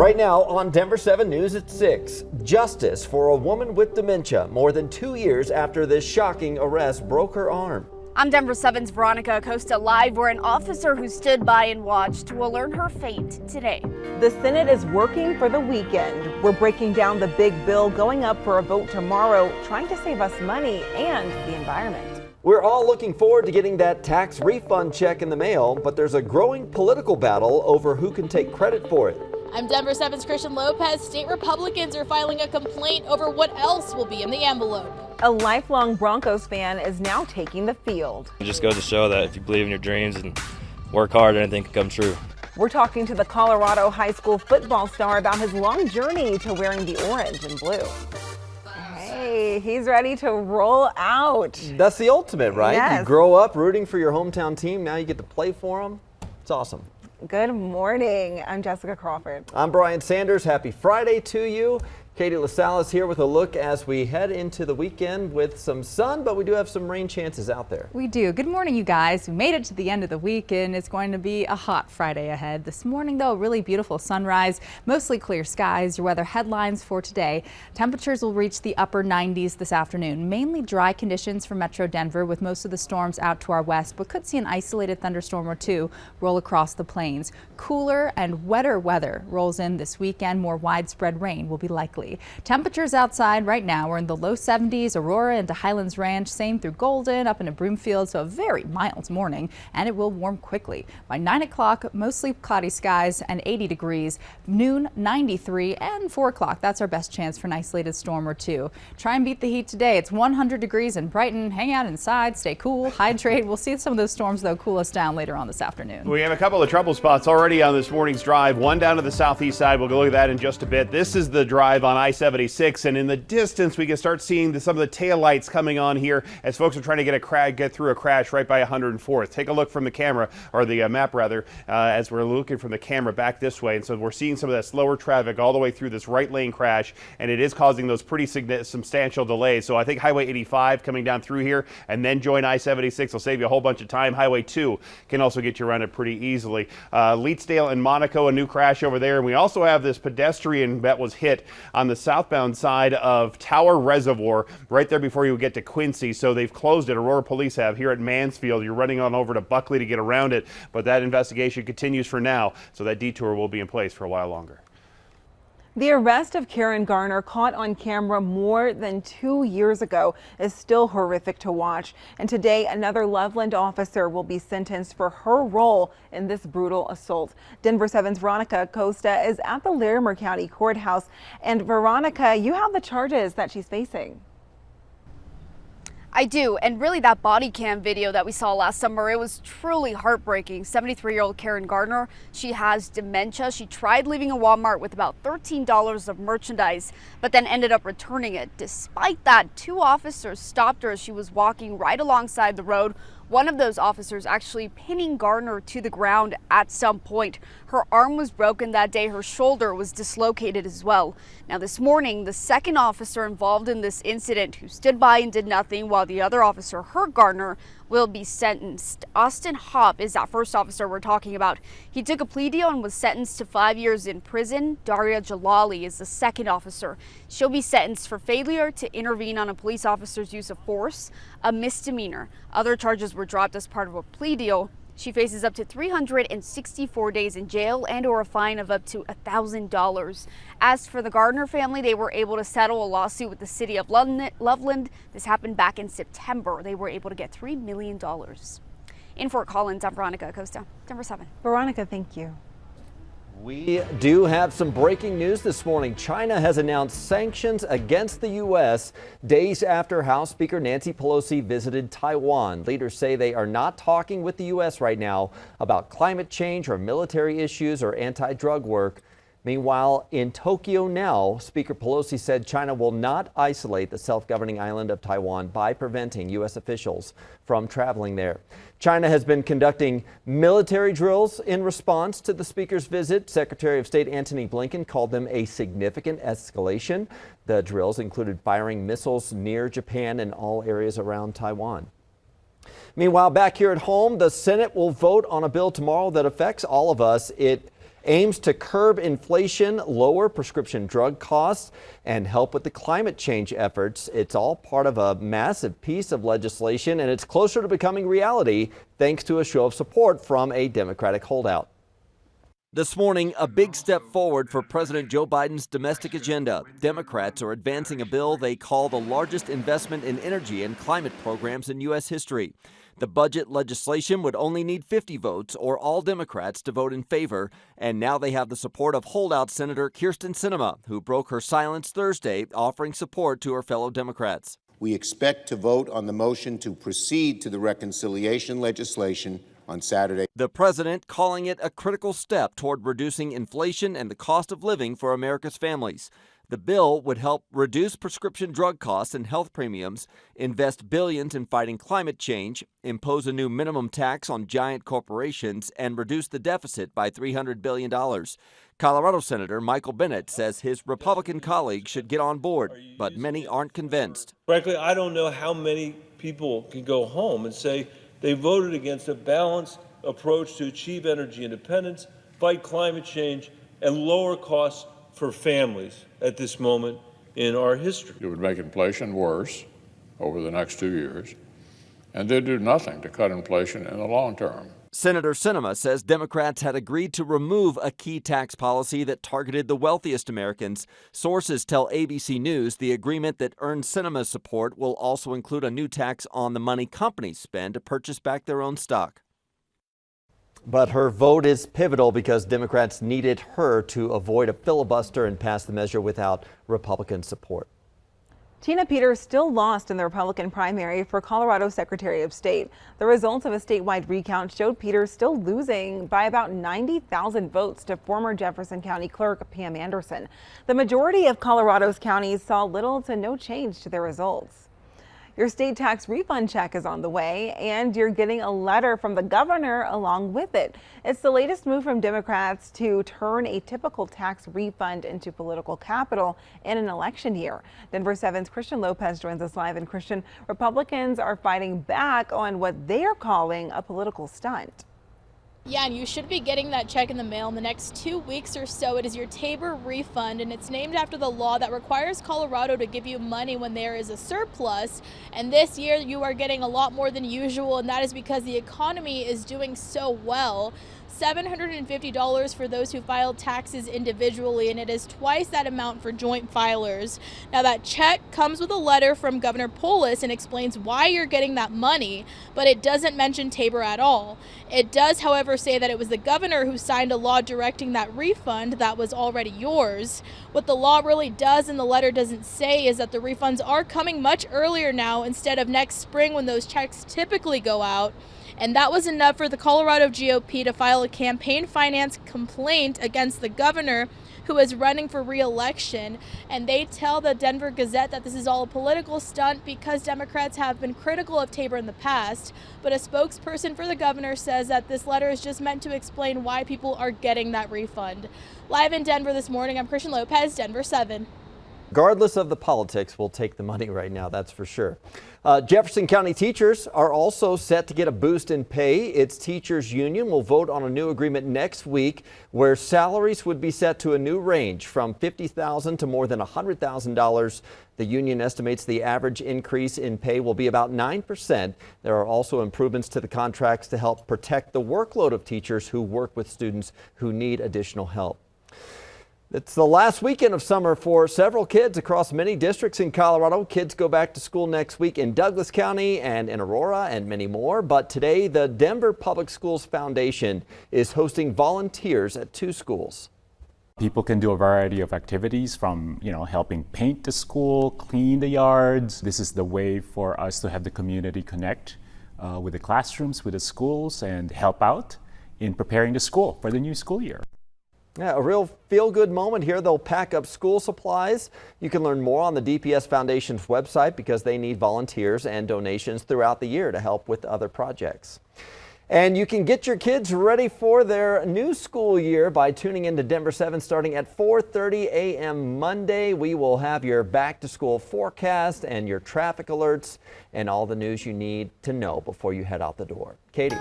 Right now on Denver 7 News at 6, justice for a woman with dementia more than 2 years after this shocking arrest broke her arm. I'm Denver 7's Veronica Acosta live, where an officer who stood by and watched will learn her fate today. The Senate is working for the weekend. We're breaking down the big bill going up for a vote tomorrow, trying to save us money and the environment. We're all looking forward to getting that tax refund check in the mail, but there's a growing political battle over who can take credit for it. I'm Denver 7's Christian Lopez. State Republicans are filing a complaint over what else will be in the envelope. A lifelong Broncos fan is now taking the field. It just goes to show that if you believe in your dreams and work hard, anything can come true. We're talking to the Colorado high school football star about his long journey to wearing the orange and blue. Hey, he's ready to roll out. That's the ultimate, right? Yes. You grow up rooting for your hometown team. Now you get to play for them. It's awesome. Good morning. I'm Jessica Crawford. I'm Brian Sanders. Happy Friday to you. Katie LaSalle here with a look as we head into the weekend with some sun, but we do have some rain chances out there. We do. Good morning, you guys. We made it to the end of the week, and it's going to be a hot Friday ahead. This morning, though, really beautiful sunrise, mostly clear skies. Your weather headlines for today. Temperatures will reach the upper 90s this afternoon. Mainly dry conditions for Metro Denver, with most of the storms out to our west, but could see an isolated thunderstorm or two roll across the plains. Cooler and wetter weather rolls in this weekend. More widespread rain will be likely. Temperatures outside right now are in the low 70s. Aurora into Highlands Ranch, same through Golden, up into Broomfield, so a very mild morning, and it will warm quickly. By 9 o'clock, mostly cloudy skies and 80 degrees. Noon, 93, and 4 o'clock, that's our best chance for an isolated storm or two. Try and beat the heat today. It's 100 degrees in Brighton. Hang out inside, stay cool, hydrate. We'll see some of those storms, though, cool us down later on this afternoon. We have a couple of trouble spots already on this morning's drive. One down to the southeast side. We'll go look at that in just a bit. This is the drive on I-76, and in the distance we can start seeing some of the tail lights coming on here as folks are trying to get through a crash right by 104th. Take a look from the camera, or the map rather, as we're looking from the camera back this way. And so we're seeing some of that slower traffic all the way through this right lane crash, and it is causing those pretty substantial delays. So I think Highway 85 coming down through here and then join I-76 will save you a whole bunch of time. Highway 2 can also get you around it pretty easily. Leetsdale and Monaco, a new crash over there. And we also have this pedestrian that was hit on the southbound side of Tower Reservoir right there before you get to Quincy. So they've closed it. Aurora Police have here at Mansfield. You're running on over to Buckley to get around it, but that investigation continues for now, so that detour will be in place for a while longer. The arrest of Karen Garner, caught on camera more than 2 years ago, is still horrific to watch. And today, another Loveland officer will be sentenced for her role in this brutal assault. Denver 7's Veronica Acosta is at the Larimer County Courthouse. And Veronica, you have the charges that she's facing. I do, and really that body cam video that we saw last summer, it was truly heartbreaking. 73-year-old Karen Gardner, she has dementia. She tried leaving a Walmart with about $13 of merchandise, but then ended up returning it. Despite that, 2 officers stopped her as she was walking right alongside the road. One of those officers actually pinning Gardner to the ground at some point. Her arm was broken that day. Her shoulder was dislocated as well. Now this morning, the second officer involved in this incident, who stood by and did nothing while the other officer hurt Gardner, will be sentenced. Austin Hopp is that first officer we're talking about. He took a plea deal and was sentenced to 5 years in prison. Daria Jalali is the second officer. She'll be sentenced for failure to intervene on a police officer's use of force, a misdemeanor. Other charges were dropped as part of a plea deal. She faces up to 364 days in jail and or a fine of up to $1,000. As for the Gardner family, they were able to settle a lawsuit with the city of Loveland. This happened back in September. They were able to get $3 million. In Fort Collins, I'm Veronica Acosta, Denver 7. Veronica, thank you. We do have some breaking news this morning. China has announced sanctions against the U.S. days after House Speaker Nancy Pelosi visited Taiwan. Leaders say they are not talking with the U.S. right now about climate change or military issues or anti-drug work. Meanwhile, in Tokyo now, Speaker Pelosi said China will not isolate the self-governing island of Taiwan by preventing U.S. officials from traveling there. China has been conducting military drills in response to the speaker's visit. Secretary of State Antony Blinken called them a significant escalation. The drills included firing missiles near Japan and all areas around Taiwan. Meanwhile, back here at home, the Senate will vote on a bill tomorrow that affects all of us. It aims to curb inflation, lower prescription drug costs, and help with the climate change efforts. It's all part of a massive piece of legislation, and it's closer to becoming reality thanks to a show of support from a Democratic holdout. This morning, a big step forward for President Joe Biden's domestic agenda. Democrats are advancing a bill they call the largest investment in energy and climate programs in U.S. history. The budget legislation would only need 50 votes or all Democrats to vote in favor, and now they have the support of holdout Senator Kyrsten Sinema, who broke her silence Thursday, offering support to her fellow Democrats. We expect to vote on the motion to proceed to the reconciliation legislation on Saturday. The president calling it a critical step toward reducing inflation and the cost of living for America's families. The bill would help reduce prescription drug costs and health premiums, invest billions in fighting climate change, impose a new minimum tax on giant corporations, and reduce the deficit by $300 billion. Colorado Senator Michael Bennet says his Republican colleagues should get on board, but many aren't convinced. Frankly, I don't know how many people can go home and say they voted against a balanced approach to achieve energy independence, fight climate change, and lower costs for families at this moment in our history. It would make inflation worse over the next 2 years, and they'd do nothing to cut inflation in the long term. Senator Sinema says Democrats had agreed to remove a key tax policy that targeted the wealthiest Americans. Sources tell ABC News the agreement that earned Sinema's support will also include a new tax on the money companies spend to purchase back their own stock. But her vote is pivotal because Democrats needed her to avoid a filibuster and pass the measure without Republican support. Tina Peters still lost in the Republican primary for Colorado Secretary of State. The results of a statewide recount showed Peters still losing by about 90,000 votes to former Jefferson County Clerk Pam Anderson. The majority of Colorado's counties saw little to no change to their results. Your state tax refund check is on the way, and you're getting a letter from the governor along with it. It's the latest move from Democrats to turn a typical tax refund into political capital in an election year. Denver 7's Christian Lopez joins us live. And Christian, Republicans are fighting back on what they are calling a political stunt. Yeah, and you should be getting that check in the mail in the next 2 weeks or so. It is your Tabor refund, and it's named after the law that requires Colorado to give you money when there is a surplus. And this year you are getting a lot more than usual, and that is because the economy is doing so well. $750 for those who filed taxes individually, and it is twice that amount for joint filers. Now, that check comes with a letter from Governor Polis and explains why you're getting that money, but it doesn't mention Tabor at all. It does, however, say that it was the governor who signed a law directing that refund that was already yours. What the law really does and the letter doesn't say is that the refunds are coming much earlier now instead of next spring when those checks typically go out. And that was enough for the Colorado GOP to file a campaign finance complaint against the governor who is running for re-election. And they tell the Denver Gazette that this is all a political stunt because Democrats have been critical of Tabor in the past. But a spokesperson for the governor says that this letter is just meant to explain why people are getting that refund. Live in Denver this morning, I'm Christian Lopez, Denver 7. Regardless of the politics, we'll take the money right now, that's for sure. Jefferson County teachers are also set to get a boost in pay. Its teachers union will vote on a new agreement next week where salaries would be set to a new range from $50,000 to more than $100,000. The union estimates the average increase in pay will be about 9%. There are also improvements to the contracts to help protect the workload of teachers who work with students who need additional help. It's the last weekend of summer for several kids across many districts in Colorado. Kids go back to school next week in Douglas County and in Aurora and many more. But today, the Denver Public Schools Foundation is hosting volunteers at 2 schools. People can do a variety of activities from, helping paint the school, clean the yards. This is the way for us to have the community connect with the classrooms, with the schools, and help out in preparing the school for the new school year. Yeah, a real feel-good moment here. They'll pack up school supplies. You can learn more on the DPS Foundation's website because they need volunteers and donations throughout the year to help with other projects. And you can get your kids ready for their new school year by tuning into Denver 7 starting at 4:30 a.m. Monday. We will have your back-to-school forecast and your traffic alerts and all the news you need to know before you head out the door. Katie.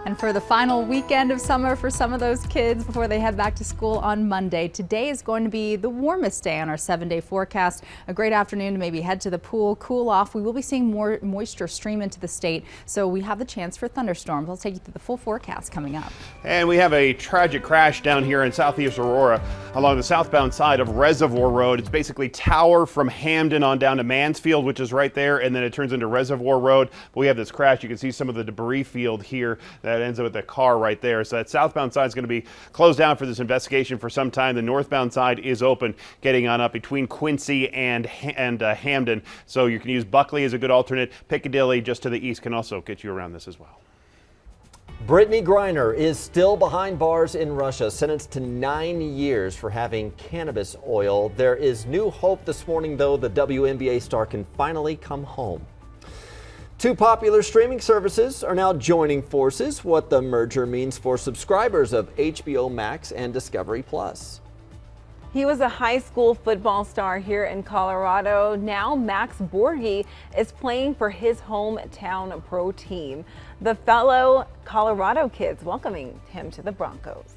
And for the final weekend of summer for some of those kids before they head back to school on Monday, today is going to be the warmest day on our 7-day forecast. A great afternoon to maybe head to the pool, cool off. We will be seeing more moisture stream into the state, so we have the chance for thunderstorms. I'll take you through the full forecast coming up. And we have a tragic crash down here in southeast Aurora along the southbound side of Reservoir Road. It's basically Tower from Hamden on down to Mansfield, which is right there, and then it turns into Reservoir Road. But we have this crash. You can see some of the debris field here that ends up with the car right there. So that southbound side is going to be closed down for this investigation for some time. The northbound side is open, getting on up between Quincy and Hamden. So you can use Buckley as a good alternate. Piccadilly just to the east can also get you around this as well. Brittany Griner is still behind bars in Russia, sentenced to 9 years for having cannabis oil. There is new hope this morning, though. The WNBA star can finally come home. Two popular streaming services are now joining forces. What the merger means for subscribers of HBO Max and Discovery Plus. He was a high school football star here in Colorado. Now Max Borghi is playing for his hometown pro team. The fellow Colorado kids welcoming him to the Broncos.